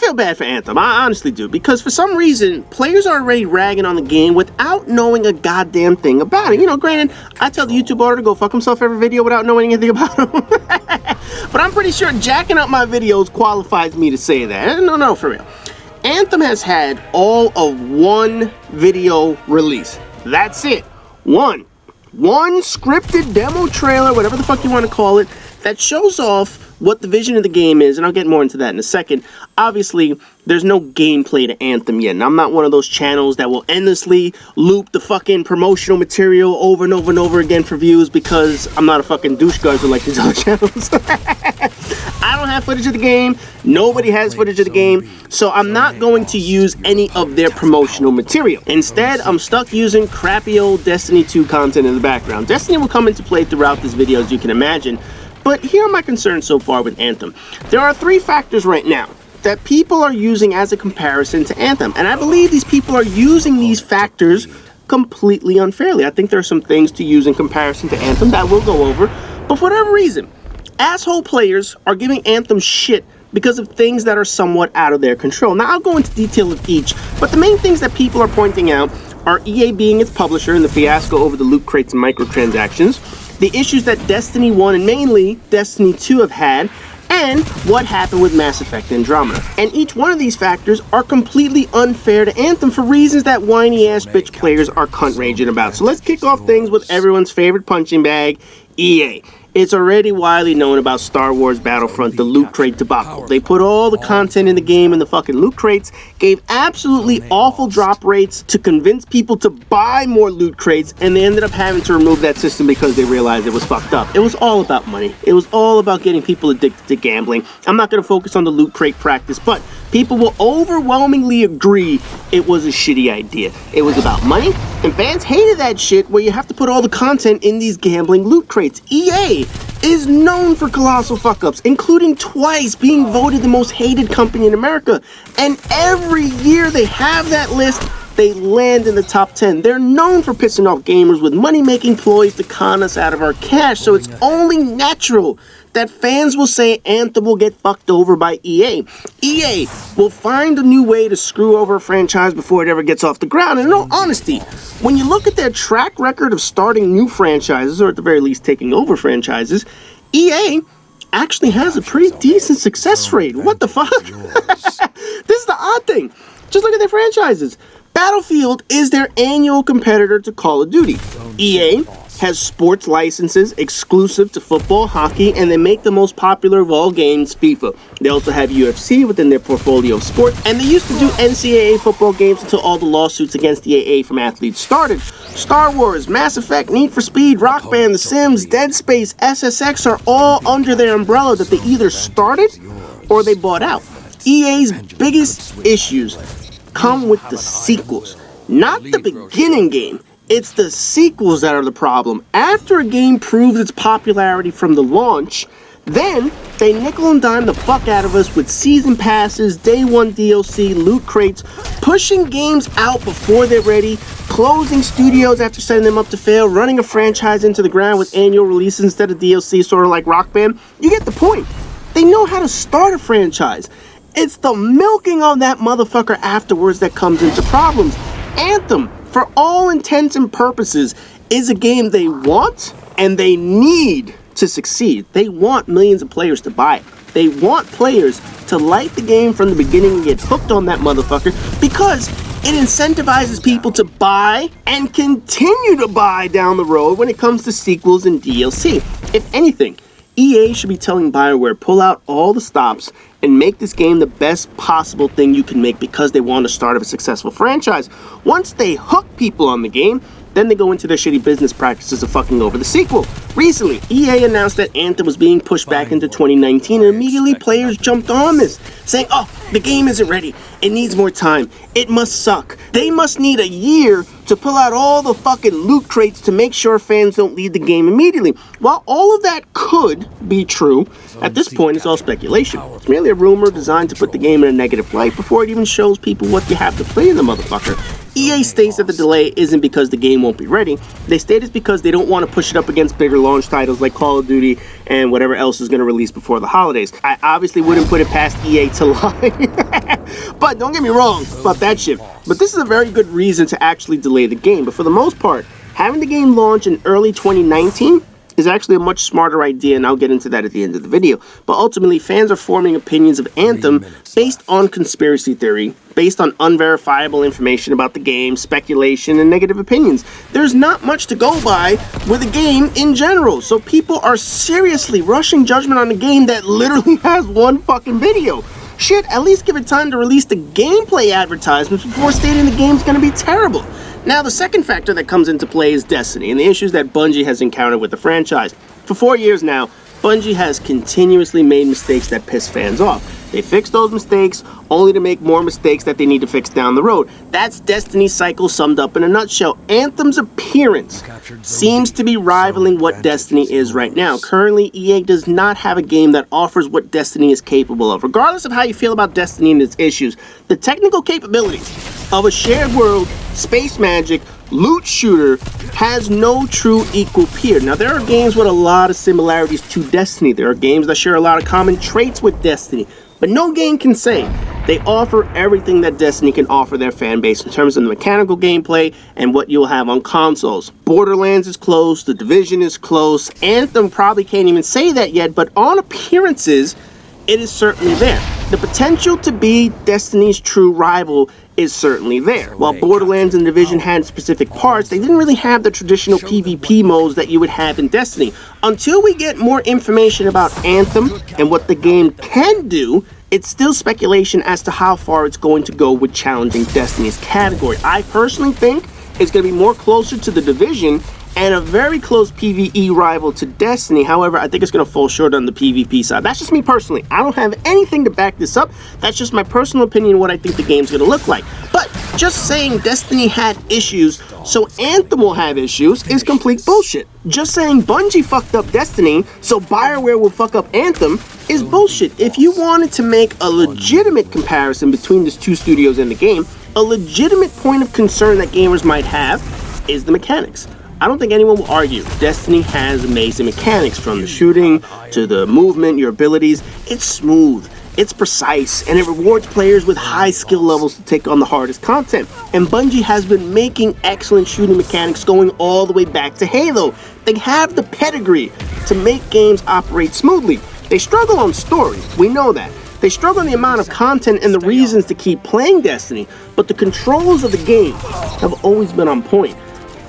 feel bad for Anthem, I honestly do, because for some reason, players are already ragging on the game without knowing a goddamn thing about it. You know, granted, I tell the YouTube owner to go fuck himself every video without knowing anything about him. But I'm pretty sure jacking up my videos qualifies me to say that. No, for real. Anthem has had all of one video release. That's it. One scripted demo trailer, whatever the fuck you want to call it, that shows off what the vision of the game is, and I'll get more into that in a second. Obviously, there's no gameplay to Anthem yet, and I'm not one of those channels that will endlessly loop the fucking promotional material over and over and over again for views, because I'm not a fucking douche guzzler like these other channels. I don't have footage of the game, nobody has footage of the game, so I'm not going to use any of their promotional material. Instead, I'm stuck using crappy old Destiny 2 content in the background. Destiny will come into play throughout this video, as you can imagine. But here are my concerns so far with Anthem. There are 3 factors right now that people are using as a comparison to Anthem. And I believe these people are using these factors completely unfairly. I think there are some things to use in comparison to Anthem that we'll go over. But for whatever reason, asshole players are giving Anthem shit because of things that are somewhat out of their control. Now, I'll go into detail of each, but the main things that people are pointing out are EA being its publisher and the fiasco over the loot crates and microtransactions, the issues that Destiny 1 and mainly Destiny 2 have had, and what happened with Mass Effect Andromeda. And each one of these factors are completely unfair to Anthem for reasons that whiny ass bitch players are cunt raging about. So let's kick off things with everyone's favorite punching bag, EA. It's already widely known about Star Wars Battlefront, the loot crate debacle. They put all the content in the game in the fucking loot crates, gave absolutely awful drop rates to convince people to buy more loot crates, and they ended up having to remove that system because they realized it was fucked up. It was all about money. It was all about getting people addicted to gambling. I'm not going to focus on the loot crate practice, but people will overwhelmingly agree it was a shitty idea. It was about money, and fans hated that shit where you have to put all the content in these gambling loot crates. EA is known for colossal fuck-ups, including twice being voted the most hated company in America. And every year they have that list, they land in the top 10. They're known for pissing off gamers with money-making ploys to con us out of our cash, so it's only natural that fans will say Anthem will get fucked over by EA. EA will find a new way to screw over a franchise before it ever gets off the ground. And in all honesty, when you look at their track record of starting new franchises, or at the very least taking over franchises, EA actually has a pretty decent success rate. What the fuck? This is the odd thing. Just look at their franchises. Battlefield is their annual competitor to Call of Duty. EA has sports licenses exclusive to football, hockey, and they make the most popular of all games, FIFA. They also have UFC within their portfolio of sports, and they used to do NCAA football games until all the lawsuits against the AA from athletes started. Star Wars, Mass Effect, Need for Speed, Rock Band, The Sims, Dead Space, SSX are all under their umbrella that they either started or they bought out. EA's biggest issues come with the sequels, not the beginning game. It's the sequels that are the problem. After a game proves its popularity from the launch, then they nickel and dime the fuck out of us with season passes, day one DLC, loot crates, pushing games out before they're ready, closing studios after setting them up to fail, running a franchise into the ground with annual releases instead of DLC, sort of like Rock Band. You get the point. They know how to start a franchise. It's the milking of that motherfucker afterwards that comes into problems. Anthem, for all intents and purposes, is a game they want and they need to succeed. They want millions of players to buy it. They want players to like the game from the beginning and get hooked on that motherfucker because it incentivizes people to buy and continue to buy down the road when it comes to sequels and DLC. If anything, EA should be telling BioWare, pull out all the stops and make this game the best possible thing you can make because they want to start a successful franchise. Once they hook people on the game, then they go into their shitty business practices of fucking over the sequel. Recently, EA announced that Anthem was being pushed back into 2019, and immediately players jumped on this, saying, oh, the game isn't ready. It needs more time. It must suck. They must need a year to pull out all the fucking loot crates to make sure fans don't leave the game immediately. While all of that could be true, at this point it's all speculation. It's merely a rumor designed to put the game in a negative light before it even shows people what you have to play in the motherfucker. EA states that the delay isn't because the game won't be ready. They state it's because they don't want to push it up against bigger launch titles like Call of Duty and whatever else is going to release before the holidays. I obviously wouldn't put it past EA to lie. But don't get me wrong about that shit. But this is a very good reason to actually delay the game. But for the most part, having the game launch in early 2019 is actually a much smarter idea, and I'll get into that at the end of the video. But ultimately, fans are forming opinions of Anthem based on conspiracy theory, based on unverifiable information about the game, speculation, and negative opinions. There's not much to go by with a game in general, so people are seriously rushing judgment on a game that literally has one fucking video. Shit, at least give it time to release the gameplay advertisements before stating the game's gonna be terrible. Now, the second factor that comes into play is Destiny and the issues that Bungie has encountered with the franchise. For 4 years now, Bungie has continuously made mistakes that piss fans off. They fix those mistakes only to make more mistakes that they need to fix down the road. That's Destiny's cycle summed up in a nutshell. Anthem's appearance seems to be rivaling what Destiny is right now. Currently, EA does not have a game that offers what Destiny is capable of. Regardless of how you feel about Destiny and its issues, the technical capabilities of a shared world, space magic, loot shooter has no true equal peer. Now, there are games with a lot of similarities to Destiny. There are games that share a lot of common traits with Destiny. But no game can say they offer everything that Destiny can offer their fan base in terms of the mechanical gameplay and what you'll have on consoles. Borderlands is close, The Division is close, Anthem probably can't even say that yet, but on appearances, it is certainly there. The potential to be Destiny's true rival is certainly there. While Borderlands and Division had specific parts, they didn't really have the traditional PvP modes that you would have in Destiny. Until we get more information about Anthem and what the game can do, it's still speculation as to how far it's going to go with challenging Destiny's category. I personally think it's going to be more closer to The Division and a very close PvE rival to Destiny. However, I think it's going to fall short on the PvP side. That's just me personally. I don't have anything to back this up. That's just my personal opinion, what I think the game's going to look like. But just saying Destiny had issues, so Anthem will have issues, is complete bullshit. Just saying Bungie fucked up Destiny, so BioWare will fuck up Anthem, is bullshit. If you wanted to make a legitimate comparison between these two studios and the game, a legitimate point of concern that gamers might have is the mechanics. I don't think anyone will argue. Destiny has amazing mechanics, from the shooting to the movement, your abilities. It's smooth, it's precise, and it rewards players with high skill levels to take on the hardest content. And Bungie has been making excellent shooting mechanics going all the way back to Halo. They have the pedigree to make games operate smoothly. They struggle on story, we know that. They struggle on the amount of content and the reasons to keep playing Destiny, but the controls of the game have always been on point.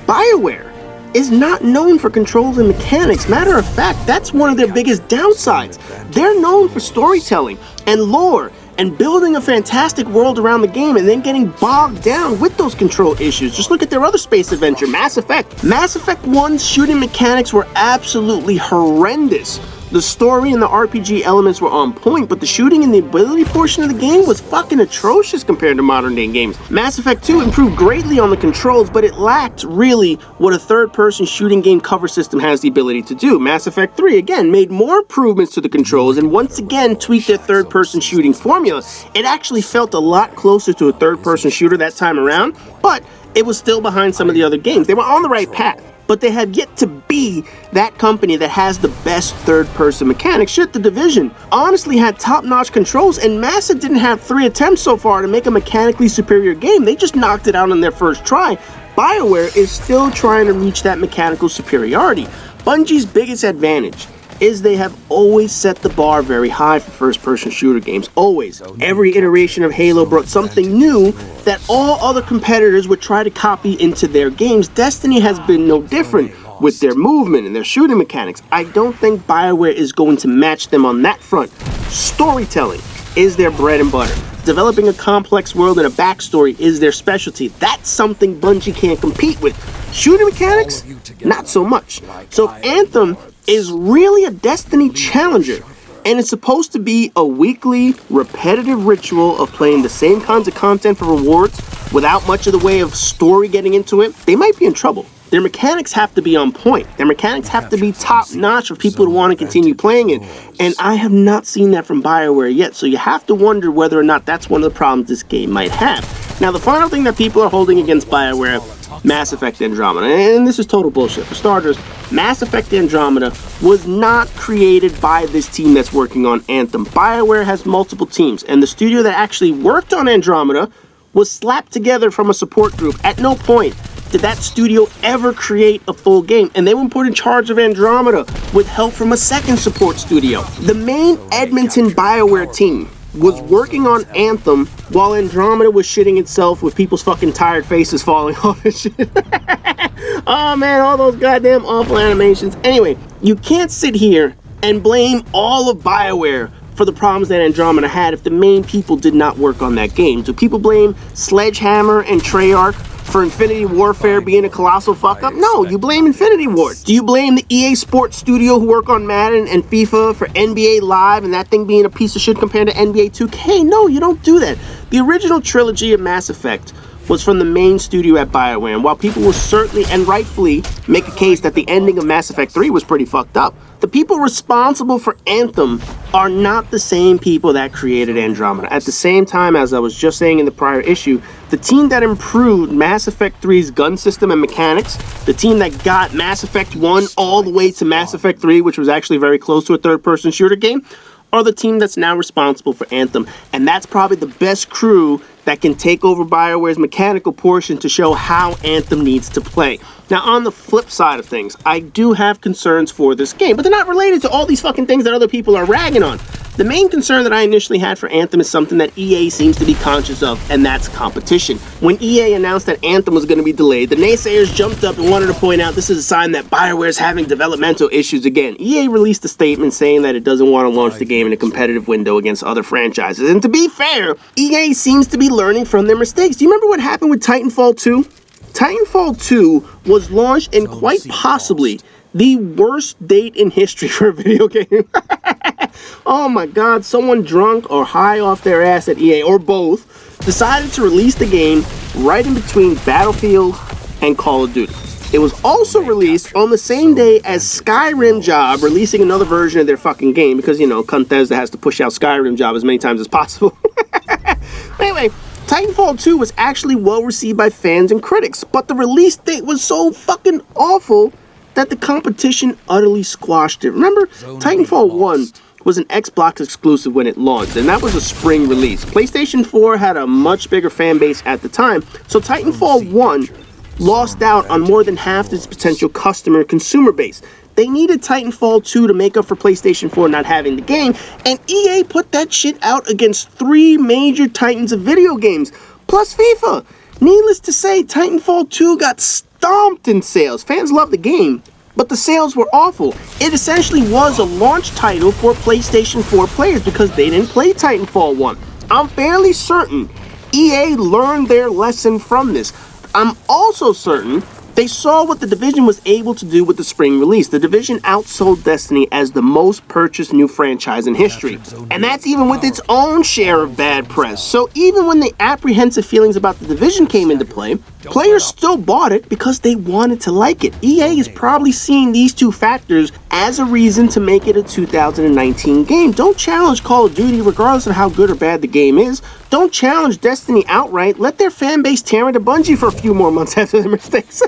BioWare is not known for controls and mechanics. Matter of fact, that's one of their biggest downsides. They're known for storytelling and lore and building a fantastic world around the game and then getting bogged down with those control issues. Just look at their other space adventure, Mass Effect. Mass Effect 1's shooting mechanics were absolutely horrendous. The story and the RPG elements were on point, but the shooting and the ability portion of the game was fucking atrocious compared to modern day games. Mass Effect 2 improved greatly on the controls, but it lacked really what a third-person shooting game cover system has the ability to do. Mass Effect 3, again, made more improvements to the controls and once again tweaked their third-person shooting formula. It actually felt a lot closer to a third-person shooter that time around, but it was still behind some of the other games. They were on the right path, but they have yet to be that company that has the best third-person mechanics. Shit, The Division honestly had top-notch controls, and Massa didn't have 3 attempts so far to make a mechanically superior game. They just knocked it out on their first try. BioWare is still trying to reach that mechanical superiority. Bungie's biggest advantage is they have always set the bar very high for first-person shooter games. Always. Every iteration of Halo brought something new that all other competitors would try to copy into their games. Destiny has been no different with their movement and their shooting mechanics. I don't think BioWare is going to match them on that front. Storytelling is their bread and butter. Developing a complex world and a backstory is their specialty. That's something Bungie can't compete with. Shooting mechanics? Not so much. So Anthem is really a Destiny challenger, and it's supposed to be a weekly, repetitive ritual of playing the same kinds of content for rewards without much of the way of story getting into it. They might be in trouble. Their mechanics have to be on point. Their mechanics have to be top-notch for people to want to continue playing it, and I have not seen that from BioWare yet, so you have to wonder whether or not that's one of the problems this game might have. Now, the final thing that people are holding against BioWare Mass Effect Andromeda. And this is total bullshit. For starters, Mass Effect Andromeda was not created by this team that's working on Anthem. BioWare has multiple teams, and the studio that actually worked on Andromeda was slapped together from a support group. At no point did that studio ever create a full game, and they were put in charge of Andromeda with help from a second support studio. The main Edmonton BioWare team was working on Anthem while Andromeda was shitting itself with people's fucking tired faces falling off and shit. Oh man, all those goddamn awful animations. Anyway, you can't sit here and blame all of BioWare for the problems that Andromeda had if the main people did not work on that game. Do people blame Sledgehammer and Treyarch for Infinity Warfare being a colossal fuck up? No, you blame Infinity Ward. Do you blame the EA Sports studio who work on Madden and FIFA for NBA Live and that thing being a piece of shit compared to NBA 2K? No, you don't do that. The original trilogy of Mass Effect was from the main studio at BioWare, and while people will certainly and rightfully make a case that the ending of Mass Effect 3 was pretty fucked up, the people responsible for Anthem are not the same people that created Andromeda. At the same time, as I was just saying in the prior issue, the team that improved Mass Effect 3's gun system and mechanics, the team that got Mass Effect 1 all the way to Mass Effect 3, which was actually very close to a third-person shooter game, are the team that's now responsible for Anthem. And that's probably the best crew that can take over BioWare's mechanical portion to show how Anthem needs to play. Now, on the flip side of things, I do have concerns for this game, but they're not related to all these fucking things that other people are ragging on. The main concern that I initially had for Anthem is something that EA seems to be conscious of, and that's competition. When EA announced that Anthem was going to be delayed, the naysayers jumped up and wanted to point out this is a sign that BioWare is having developmental issues again. EA released a statement saying that it doesn't want to launch the game in a competitive window against other franchises. And to be fair, EA seems to be learning from their mistakes. Do you remember what happened with Titanfall 2? Titanfall 2 was launched in quite possibly the worst date in history for a video game. Oh my god, someone drunk or high off their ass at EA, or both, decided to release the game right in between Battlefield and Call of Duty. It was also released on the same day as Skyrim Job releasing another version of their fucking game, because, you know, Bethesda has to push out Skyrim Job as many times as possible. Anyway, Titanfall 2 was actually well received by fans and critics, but the release date was so fucking awful that the competition utterly squashed it. Remember, Titanfall 1 was an Xbox exclusive when it launched, and that was a spring release. PlayStation 4 had a much bigger fan base at the time, so Titanfall 1 lost out on more than half its potential customer consumer base. They needed Titanfall 2 to make up for PlayStation 4 not having the game, and EA put that shit out against 3 major titans of video games, plus FIFA. Needless to say, Titanfall 2 got stomped in sales. Fans loved the game, but the sales were awful. It essentially was a launch title for PlayStation 4 players because they didn't play Titanfall 1. I'm fairly certain EA learned their lesson from this. I'm also certain they saw what The Division was able to do with the spring release. The Division outsold Destiny as the most purchased new franchise in history. And that's even with its own share of bad press. So even when the apprehensive feelings about The Division came into play, players still bought it because they wanted to like it. EA is probably seeing these two factors as a reason to make it a 2019 game. Don't challenge Call of Duty regardless of how good or bad the game is. Don't challenge Destiny outright. Let their fan base tear into Bungie for a few more months after their mistakes.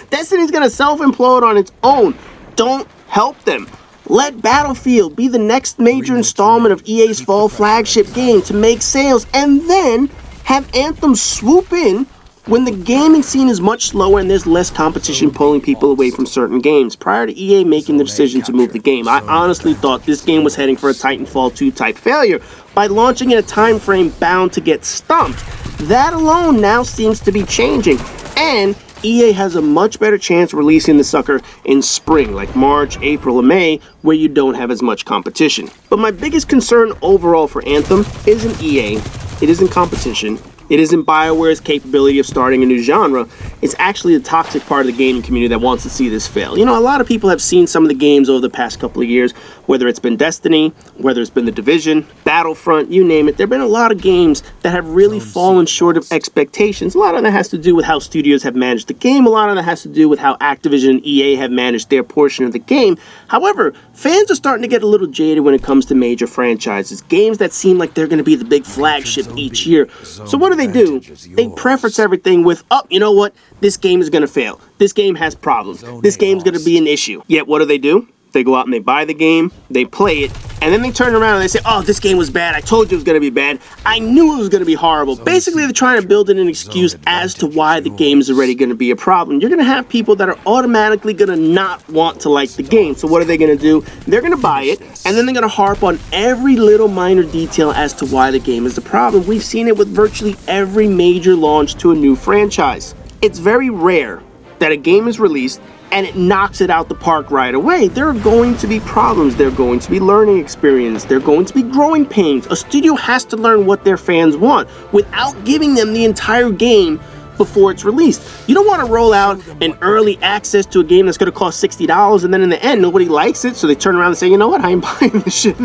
Destiny's gonna self-implode on its own. Don't help them. Let Battlefield be the next major installment of EA's fall flagship game to make sales, and then have Anthem swoop in when the gaming scene is much slower and there's less competition pulling people away from certain games. Prior to EA making the decision to move the game, I honestly thought this game was heading for a Titanfall 2 type failure by launching in a time frame bound to get stumped. That alone now seems to be changing, and EA has a much better chance of releasing the sucker in spring, like March, April, or May, where you don't have as much competition. But my biggest concern overall for Anthem isn't EA, it isn't competition, it isn't BioWare's capability of starting a new genre. It's actually the toxic part of the gaming community that wants to see this fail. You know, a lot of people have seen some of the games over the past couple of years, whether it's been Destiny, whether it's been The Division, Battlefront, you name it. There have been a lot of games that have really fallen short of expectations. A lot of that has to do with how studios have managed the game. A lot of that has to do with how Activision and EA have managed their portion of the game. However, fans are starting to get a little jaded when it comes to major franchises, games that seem like they're going to be the big flagship each year. So what do they do? They preface everything with, oh, you know what? This game is going to fail. This game has problems. This game's going to be an issue. Yet what do? They go out and they buy the game, they play it, and then they turn around and they say, oh, this game was bad. I told you it was going to be bad. I knew it was going to be horrible. Basically, they're trying to build in an excuse as to why the game is already going to be a problem. You're going to have people that are automatically going to not want to like the game. So what are they going to do? They're going to buy it, and then they're going to harp on every little minor detail as to why the game is the problem. We've seen it with virtually every major launch to a new franchise. It's very rare that a game is released and it knocks it out the park right away. There are going to be problems. There are going to be learning experience. There are going to be growing pains. A studio has to learn what their fans want without giving them the entire game before it's released. You don't want to roll out an early access to a game that's going to cost $60 and then in the end nobody likes it, so they turn around and say, you know what, I ain't buying this shit.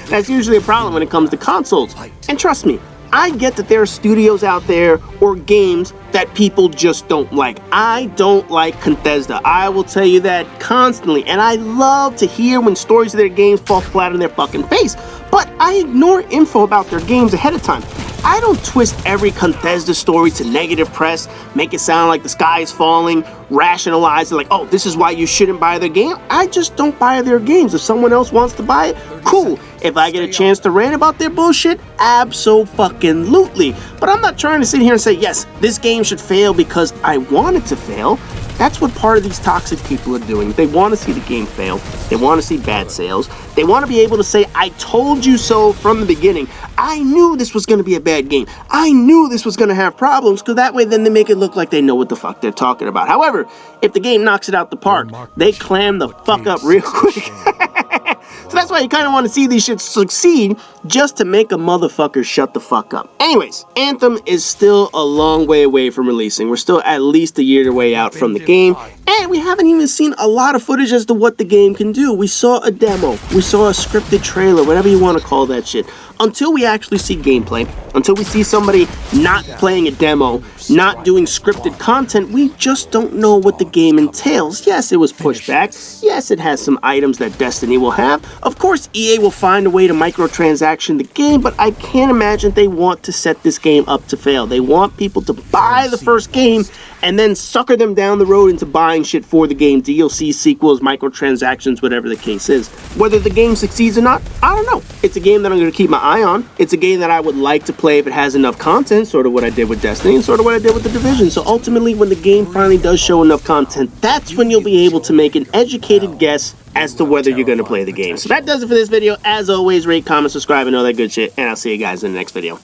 That's usually a problem when it comes to consoles. And trust me, I get that there are studios out there or games that people just don't like. I don't like Bethesda. I will tell you that constantly. And I love to hear when stories of their games fall flat on their fucking face. But I ignore info about their games ahead of time. I don't twist every Bethesda story to negative press, make it sound like the sky is falling, rationalize it like, oh, this is why you shouldn't buy their game. I just don't buy their games. If someone else wants to buy it, cool. If I get a chance to rant about their bullshit, abso-fucking-lutely. But I'm not trying to sit here and say, yes, this game should fail because I want it to fail. That's what part of these toxic people are doing. They want to see the game fail. They want to see bad sales. They want to be able to say, I told you so from the beginning. I knew this was going to be a bad game. I knew this was going to have problems, because that way then they make it look like they know what the fuck they're talking about. However, if the game knocks it out the park, they clam the fuck up real quick. So that's why you kind of want to see these shits succeed, just to make a motherfucker shut the fuck up. Anyways, Anthem is still a long way away from releasing. We're still at least a year away out from the game, and we haven't even seen a lot of footage as to what the game can do. We saw a demo, we saw a scripted trailer, whatever you want to call that shit. Until we actually see gameplay, until we see somebody not playing a demo, not doing scripted content, we just don't know what the game entails. Yes, it was pushed back. Yes, it has some items that Destiny will have. Of course, EA will find a way to microtransaction the game, but I can't imagine they want to set this game up to fail. They want people to buy the first game and then sucker them down the road into buying shit for the game, DLC, sequels, microtransactions, whatever the case is. Whether the game succeeds or not, I don't know. It's a game that I'm going to keep my eye on. It's a game that I would like to play if it has enough content, sort of what I did with Destiny and sort of what I did with The Division. So ultimately, when the game finally does show enough content, that's when you'll be able to make an educated guess as to whether you're going to play the game. So that does it for this video. As always, rate, comment, subscribe, and all that good shit, and I'll see you guys in the next video.